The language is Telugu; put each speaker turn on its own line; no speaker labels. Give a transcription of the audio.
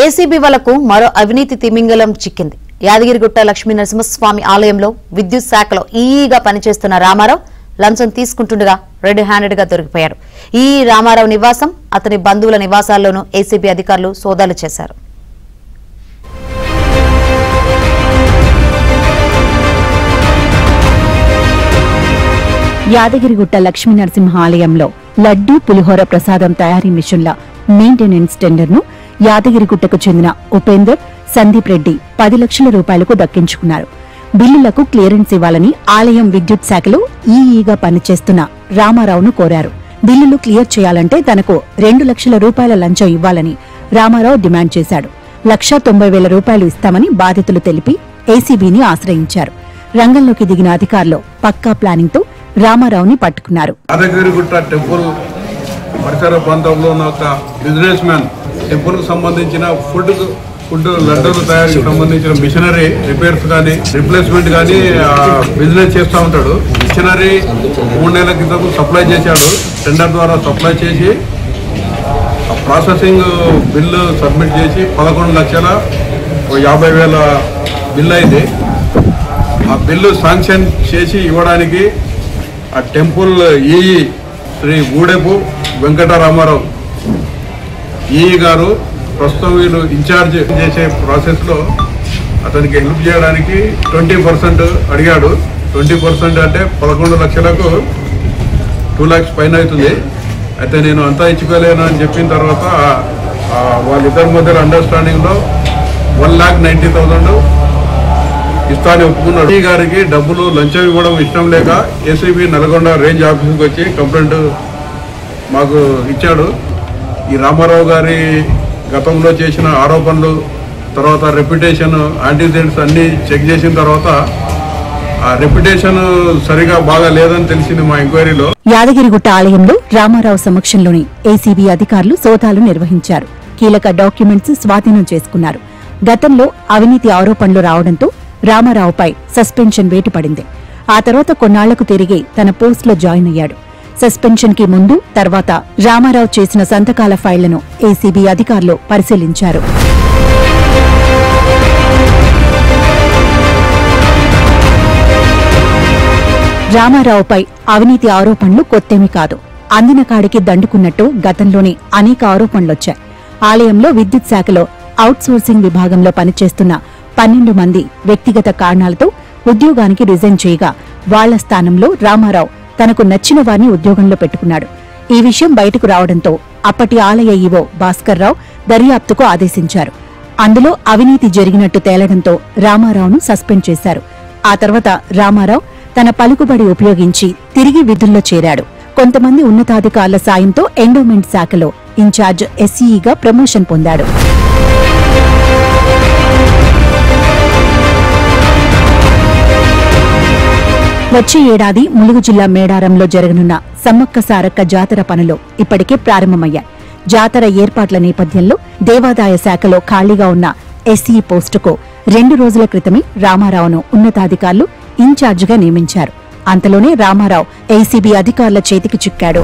ఏసీబీ వాళ్లకు మరో అవినీతి తిమింగలం చిక్కింది. యాదగిరిగుట్ట లక్ష్మీ నరసింహస్వామి ఆలయంలో విద్యుత్ శాఖలో ఈఈగా పనిచేస్తున్న రామారావు లంచం తీసుకుంటుండగా రెడ్ హ్యాండెడ్ గా దొరికిపోయారు. ఈ రామారావు నివాసం, అతని బంధువుల నివాసాల్లోనూ ఏసీబీ అధికారులు సోదాలు చేశారు.
యాదగిరిగుట్ట లక్ష్మీ నరసింహ ఆలయంలో లడ్డూ పులిహోర ప్రసాదం తయారీ మిషన్ల మెయింటెనెన్స్ టెండర్ను యాదగిరిగుట్టకు చెందిన ఉపేందర్, సందీప్ రెడ్డి 10 లక్షల రూపాయలకు దక్కించుకున్నారు. బిల్లులకు క్లియరెన్స్ ఇవ్వాలని ఆలయం విద్యుత్ శాఖలో ఈఈగా పనిచేస్తున్న రామారావును కోరారు. బిల్లులు క్లియర్ చేయాలంటే తనకు 2 లక్షల రూపాయల లంచం ఇవ్వాలని రామారావు డిమాండ్ చేశాడు. 1,90,000 రూపాయలు ఇస్తామని బాధితులు తెలిపి ఏసీబీని ఆశ్రయించారు. రంగంలోకి దిగిన అధికారులు పక్కా ప్లానింగ్ తో రామారావుని పట్టుకున్నారు.
యాదగిరిగుట్ట టెంపుల్ పరిసర ప్రాంతంలో ఉన్న ఒక బిజినెస్ మ్యాన్ టెంపుల్ కు సంబంధించిన ఫుడ్ లడ్డూలు తయారీకి సంబంధించిన మిషనరీ రిపేర్స్ కానీ రిప్లేస్మెంట్ కానీ బిజినెస్ చేస్తూ ఉంటాడు. మిషనరీ 3 నెలల క్రితం సప్లై చేశాడు. టెండర్ ద్వారా సప్లై చేసి ప్రాసెసింగ్ బిల్లు సబ్మిట్ చేసి 11,50,000 బిల్ అయింది. ఆ బిల్లు శాంక్షన్ చేసి ఇవ్వడానికి ఆ temple EE Shri Gudepu Venkataramarao EE గారు ప్రస్తుతం వీళ్ళు ఇన్ఛార్జ్ చేసే ప్రాసెస్లో అతనికి హెల్ప్ చేయడానికి 20% అడిగాడు. 20% అంటే 11 లక్షలకు 2 lakhs పైన అవుతుంది. అయితే నేను అంతా ఇచ్చుకోలేను అని చెప్పిన తర్వాత వాళ్ళిద్దరి మధ్య అండర్స్టాండింగ్లో 1,90,000 ఇస్తానని ఒప్పుకున్నాడు. ఈ గారికి డబ్బులు లంచం ఇవ్వడం ఇష్టం లేక ఏసీబీ నల్గొండ రేంజ్ ఆఫీస్కి వచ్చి కంప్లైంట్ మాకు ఇచ్చాడు. ఈ రామారావు గారి గతంలో చేసిన ఆరోపణలు, తర్వాత రెప్యుటేషన్, యాంటీసెంట్స్ అన్ని చెక్ చేసిన తర్వాత ఆ రెప్యుటేషన్ సరిగా బాగా లేదని తెలిసింది మా ఎంక్వైరీలో.
యాదగిరిగుట్ట ఆలయంలో రామారావు సమక్షంలోని ఏసీబీ అధికారులు సోదాలు నిర్వహించారు. కీలక డాక్యుమెంట్స్ స్వాధీనం చేసుకున్నారు. గతంలో అవినీతి ఆరోపణలు రావడంతో రామారావుపై సస్పెన్షన్ వేటు పడింది. ఆ తర్వాత కొన్నాళ్లకు తిరిగి తన పోస్టులో జాయిన్ అయ్యాడు. సస్పెన్షన్ కి ముందు, తర్వాత రామారావు చేసిన సంతకాల ఫైళ్లను ఏసీబీ అధికారులు పరిశీలించారు. రామారావుపై అవినీతి ఆరోపణలు కొత్తేమీ కాదు. అందిన కాడికి దండుకున్నట్టు గతంలోనే అనేక ఆరోపణలొచ్చాయి. ఆలయంలో విద్యుత్ శాఖలో అవుట్సోర్సింగ్ విభాగంలో పనిచేస్తున్న 12 మంది వ్యక్తిగత కారణాలతో ఉద్యోగానికి రిజైన్ చేయగా వాళ్ల స్థానంలో రామారావు తనకు నచ్చిన వారిని ఉద్యోగంలో పెట్టుకున్నాడు. ఈ విషయం బయటకు రావడంతో అప్పటి ఆలయ ఈవో భాస్కర్ రావు దర్యాప్తుకు ఆదేశించారు. అందులో అవినీతి జరిగినట్టు తేలడంతో రామారావును సస్పెండ్ చేశారు. ఆ తర్వాత రామారావు తన పలుకుబడి ఉపయోగించి తిరిగి విధుల్లో చేరాడు. కొంతమంది ఉన్నతాధికారుల సాయంతో ఎండోమెంట్ శాఖలో ఇన్ఛార్జ్ ఎస్ఈగా ప్రమోషన్ పొందాడు. వచ్చే ఏడాది ములుగు జిల్లా మేడారంలో జరగనున్న సమ్మక్క సారక్క జాతర పనులు ఇప్పటికే ప్రారంభమయ్యాయి. జాతర ఏర్పాట్ల నేపథ్యంలో దేవాదాయ శాఖలో ఖాళీగా ఉన్న ఎస్ఈ పోస్టుకు 2 రోజుల క్రితమే రామారావును ఉన్నతాధికారులు ఇన్ఛార్జిగా నియమించారు. అంతలోనే రామారావు ఏసీబీ అధికారుల చేతికి చిక్కాడు.